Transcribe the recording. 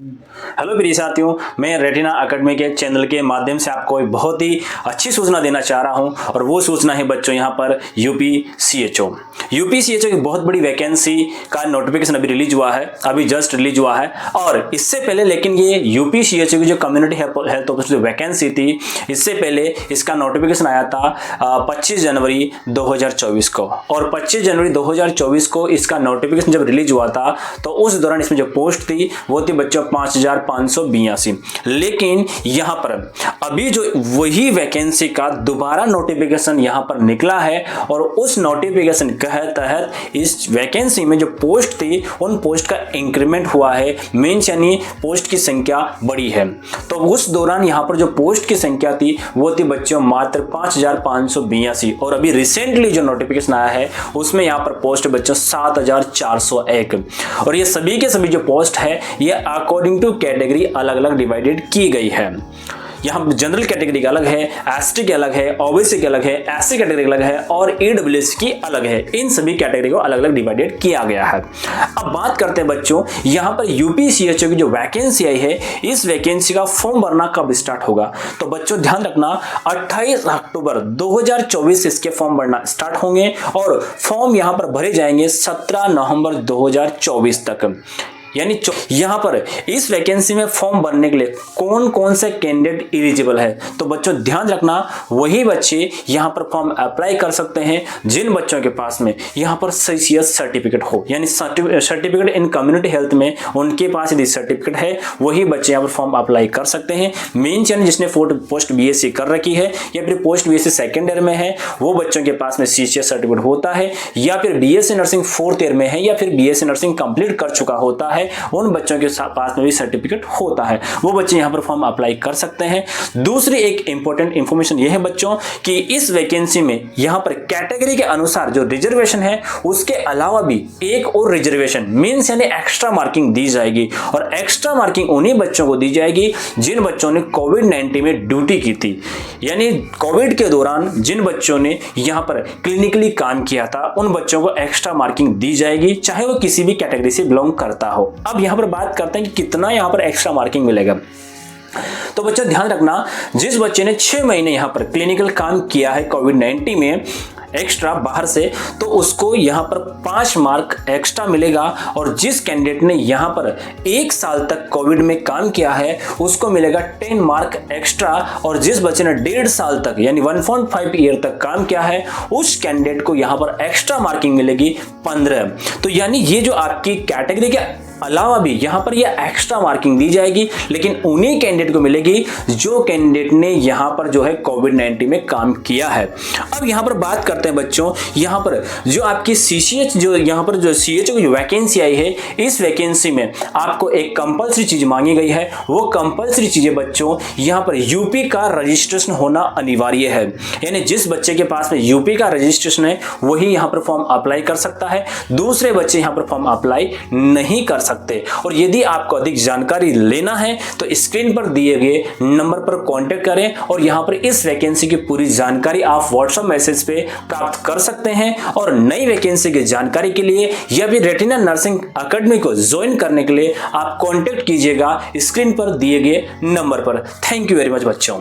Hello प्रिय साथियों, मैं रेटिना एकेडमी के चैनल के माध्यम से आपको एक बहुत ही अच्छी सूचना देना चाह रहा हूं और वो सूचना है बच्चों यहाँ पर यूपीसीएचओ की बहुत बड़ी वैकेंसी का नोटिफिकेशन अभी रिलीज हुआ है, अभी जस्ट रिलीज हुआ है। और इससे पहले लेकिन ये यूपीसीएचओ की जो कम्युनिटी हेल्थ ऑफिसर जो वैकेंसी थी, इससे पहले इसका नोटिफिकेशन आया था 25 जनवरी 2024 को। और 25 जनवरी 2024 को इसका नोटिफिकेशन जब रिलीज हुआ था तो उस दौरान इसमें जो पोस्ट थी वो थी बच्चों 5582। लेकिन यहां पर अभी जो वही वैकेंसी का दोबारा नोटिफिकेशन यहां पर निकला है और उस नोटिफिकेशन के तहत इस वैकेंसी में जो पोस्ट थी उन पोस्ट का इंक्रीमेंट हुआ है, मींस यानी पोस्ट की संख्या बढ़ी है। तो उस दौरान यहां पर जो पोस्ट की संख्या थी वो थी बच्चों मात्र 5582 और अभी रिसेंटली जो नोटिफिकेशन आया है उसमें यहां पर पोस्ट बच्चों 7401। और ये सभी के सभी जो पोस्ट है ये अकॉर्डिंग टू कैटेगरी अलग अलग डिवाइडेड की गई है। यहाँ जनरल कैटेगरी का अलग है, एसटी के अलग है, ओबीसी के अलग है, एससी कैटेगरी अलग है और ईडब्ल्यूएस की अलग है। इन सभी कैटेगरी को अलग अलग डिवाइडेड किया गया है। अब बात करते हैं बच्चों, यहाँ पर यूपीसीएचओ की जो वैकेंसी आई है, इस वैकेंसी का फॉर्म भरना कब स्टार्ट होगा। तो बच्चों ध्यान रखना 28 अक्टूबर 2024 से इसके फॉर्म भरना स्टार्ट होंगे और फॉर्म यहाँ पर भरे जाएंगे 17 नवंबर 2024 तक। यानी यहां पर इस वैकेंसी में फॉर्म भरने के लिए कौन कौन से कैंडिडेट एलिजिबल है। तो बच्चों ध्यान रखना वही बच्चे यहां पर फॉर्म अप्लाई कर सकते हैं जिन बच्चों के पास में यहां पर सीसीएस सर्टिफिकेट हो, यानी सर्टिफिकेट इन कम्युनिटी हेल्थ में उनके पास यदि सर्टिफिकेट है वही बच्चे यहां पर फॉर्म अप्लाई कर सकते हैं। मेंस यानी जिसने पोस्ट बीएससी कर रखी है या फिर पोस्ट बीएससी सेकेंड ईयर में है वो बच्चों के पास में सीसीएस सर्टिफिकेट होता है, या फिर बीएससी नर्सिंग फोर्थ ईयर में है या फिर बीएससी नर्सिंग कंप्लीट कर चुका होता है, उन बच्चों के पास में भी सर्टिफिकेट होता है, वो बच्चे यहां पर फॉर्म अप्लाई कर सकते हैं। दूसरी एक इंपॉर्टेंट इंफॉर्मेशन यह है बच्चों कि इस वैकेंसी में यहां पर कैटेगरी के अनुसार जो रिजर्वेशन है उसके अलावा भी एक और रिजर्वेशन मींस यानी एक्स्ट्रा मार्किंग दी जाएगी। और एक्स्ट्रा मार्किंग उन्हीं बच्चों को दी जाएगी जिन बच्चों ने कोविड-19 में ड्यूटी की थी, यानी कोविड के दौरान जिन बच्चों ने यहां पर क्लिनिकली काम किया था उन बच्चों को एक्स्ट्रा मार्किंग दी जाएगी, चाहे वो किसी भी कैटेगरी से बिलोंग करता हो। अब यहां पर बात करते हैं कि कितना यहां पर एक्स्ट्रा मार्किंग मिलेगा। तो बच्चों ध्यान रखना, जिस बच्चे ने 6 महीने यहां पर क्लिनिकल काम किया है कोविड-19 में एक्स्ट्रा बाहर से, तो उसको यहां पर 5 मार्क एक्स्ट्रा मिलेगा। और जिस कैंडिडेट ने यहां पर 1 साल तक कोविड में काम किया है उसको मिलेगा 10 मार्क एक्स्ट्रा। और जिस बच्चे ने 1.5 साल तक यानी 1.5 ईयर तक काम किया है उस कैंडिडेट को यहां पर एक्स्ट्रा मार्किंग मिलेगी 15। तो यानी ये जो आपकी कैटेगरी के अलावा भी यहां पर ये एक्स्ट्रा मार्किंग दी जाएगी, लेकिन उन्हीं कैंडिडेट को मिलेगी जो कैंडिडेट ने यहां पर जो है कोविड-19 में काम किया है। अब यहां पर बात करते हैं बच्चों, यहां पर जो आपकी सीसीएच जो यहां पर जो सीएचओ की जो वैकेंसी आई है, इस वैकेंसी में आपको एक कंपलसरी चीज मांगी गई है। वो कंपलसरी चीजें बच्चों यहां पर यूपी का रजिस्ट्रेशन होना अनिवार्य है, यानी जिस बच्चे के पास में यूपी का रजिस्ट्रेशन है वही यहां पर फॉर्म अप्लाई कर सकता है, दूसरे बच्चे यहां पर फॉर्म अप्लाई नहीं कर सकते। और यदि आपको अधिक जानकारी लेना है तो स्क्रीन पर दिए गए नंबर पर कांटेक्ट करें और यहां पर इस वैकेंसी की पूरी जानकारी आप व्हाट्सएप मैसेज पे प्राप्त कर सकते हैं। और नई वैकेंसी की जानकारी के लिए या फिर रेटिना नर्सिंग एकेडमी को ज्वाइन करने के लिए आप कांटेक्ट कीजिएगा स्क्रीन पर दिए गए नंबर पर। थैंक यू वेरी मच बच्चों।